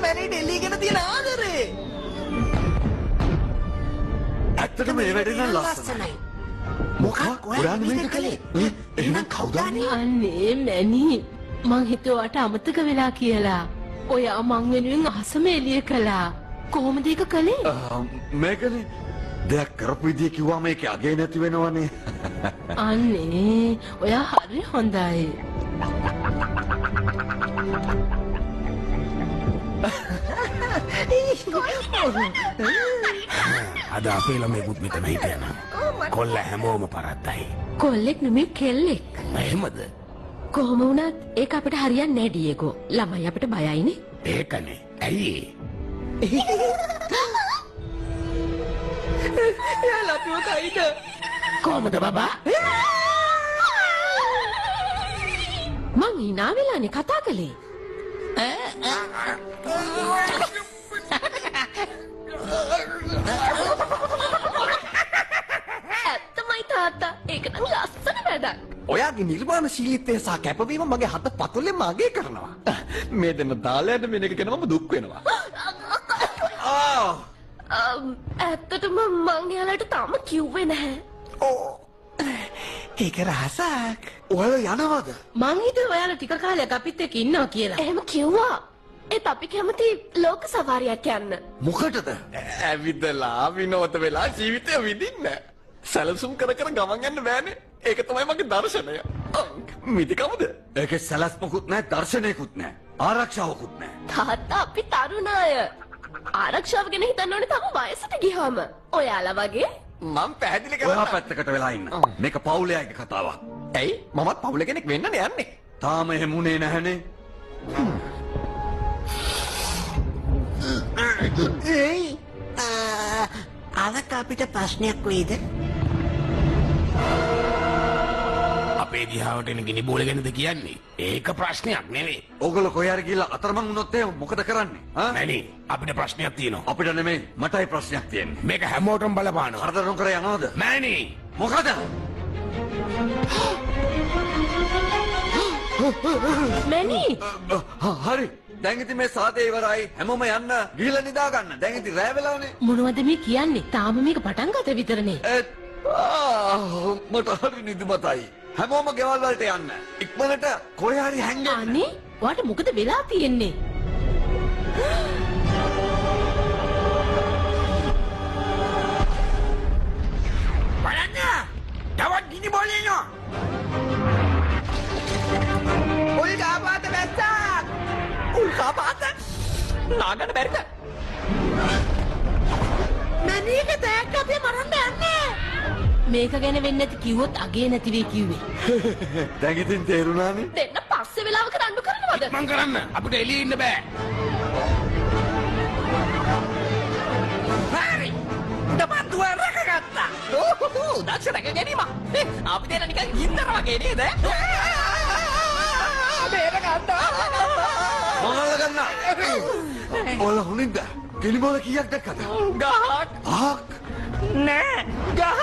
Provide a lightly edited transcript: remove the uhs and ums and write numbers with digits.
මැනීට එල්ලීගෙන තියෙන ආදරේ. ඇත්තටම මේ වැඩේ නම් ලස්සනයි. මොකක් ඔයාලා මේක කළේ? එහෙනම් කවුද? අනේ මැනී මං හිතුවට අමතක වෙලා කියලා. ඔයා මං වෙනුවෙන් අහසම එළිය කළා. කොහොමද ඒක කළේ? මේකනේ දෙයක් කරපු විදිය කිව්වම ඒක අගේ නැති වෙනවනේ. අනේ ඔයා හරි හොඳයි. අද අපේ ළමයෙකුත් මෙතන හිටියනම් කොල්ල හැමෝම පරද්දයි. කොල්ලෙක් නෙමෙයි කෙල්ලෙක්. එහෙමද? කොහොම වුණත් ඒක අපිට හරියන්නේ නැහැ ඩියේගෝ. ළමයි අපිට බයයිනේ. ඒකනේ. ඇයි ඒ? එයාලා අපිව කයිද? කොහමද බබා? මං hina වෙලානේ කතා කළේ. ඇත්තමයි තාත්තා. ඒක නම් ලස්සන වැඩක්. ඔයාගේ නිර්මාණශීලීත්වය සහ කැපවීම මගේ හත පතුලෙන් මගේ කරනවා. මේ දෙන්න දාලා යන මේක ගැන මම දුක් වෙනවා. ඇත්තටම මං එයාලට තාම කිව්වේ නැහැ. ඒක රහසක්. ඔයාලා යනවද? මං හිතුවා ඔයාලා ටික කාලයක් අපිත් එක්ක ඉන්නවා කියලා. එහෙම කිව්වා. ඒත් අපි කැමති ලෝක සවාරියක් යන්න. මොකටද? ඇවිදලා විනෝද වෙලා ජීවිතය විඳින්න. සැලසුම් කර කර ගමන් යන්න බෑනේ. ඒක තමයි මගේ දර්ශනය. මිදිකමද? ඒකේ සැලැස්මකුත් නැහැ, දර්ශනයකුත් නැහැ, ආරක්ෂාවකුත් නැහැ. තාත්තා අපි තරුණ අය. ආරක්ෂාව ගැන හිතන්න ඕනේ තම වයසට ගියාම. ඔයාලා වගේ මම පැහැදිලි ඔයා කරනවා. පැත්තකට වෙලා ඉන්න. මේක පවුලේ කතාවක්. ඇයි? මමත් පවුල කෙනෙක් වෙන්නනේ යන්නේ. තාම එහෙම උනේ නැහනේ. ඒයි අදක අපිට ප්‍රශ්නයක් වෙයිද? අපේ දිහාවට එන ගිනි බෝල ගැනද කියන්නේ? ඒක ප්‍රශ්නයක් නෙවෙයි. ඕගොල්ලෝ කොහේ හරි ගිහලා අතරමං වුණොත් එහෙම මොකද කරන්නේ? මැනි අපිට ප්‍රශ්නයක් තියෙනවා. අපිට නෙමෙයි මටයි ප්‍රශ්නයක් තියෙන්නේ. මේක හැමෝටම බලපානවා. කරදර නොකර යනවද? මැනි මොකද? මැනී හරි. දැන් ඉතින් මේ සාදේ ඉවරයි. හැමෝම යන්න. ගිහලා නිදා ගන්න. දැන් ඉතින් රෑ වෙලානේ. මොනවද මේ කියන්නේ? තාම මේක පටන් ගත විතරනේ. මට හරි නිදිමතයි. හැමෝම ගෙවල් වලට යන්න. ඉක්මනට කොහේ හරි හැංගෙන්න. අනේ ඔයාට මොකද වෙලා තියෙන්නේ? බලන්න. තවත් ගිනි බෝල එනවා. උල්කාපාත වැස්සක්. උල්කාපාත. නාගන්න බැරිද? මැනීක තෑග්ග අපි මරන්න යන්නේ. මේක ගැන වෙන්නේ නැති කිව්වොත් අගේ නැති වෙයි කිව්වේ. දැන් ඉතින් තේරුණානේ. දෙන්න පස්සේ වෙලාවක රණ්ඩු කරනවද? මං කරන්න. අපිට එළියේ ඉන්න බෑ. හරි. දපත්තුව රැකගත්තා. දක්ෂ රැක ගැනීම. අපි දෙන්න නිකන් ගින්දර වගේ නේද? බේරගත්තා. මොනවද ගන්න? ඔයාලා හුනින්ද? ගිනි බෝල කීයක් දැක්කද? ගහක්. ආක්. නෑ. ගහක්.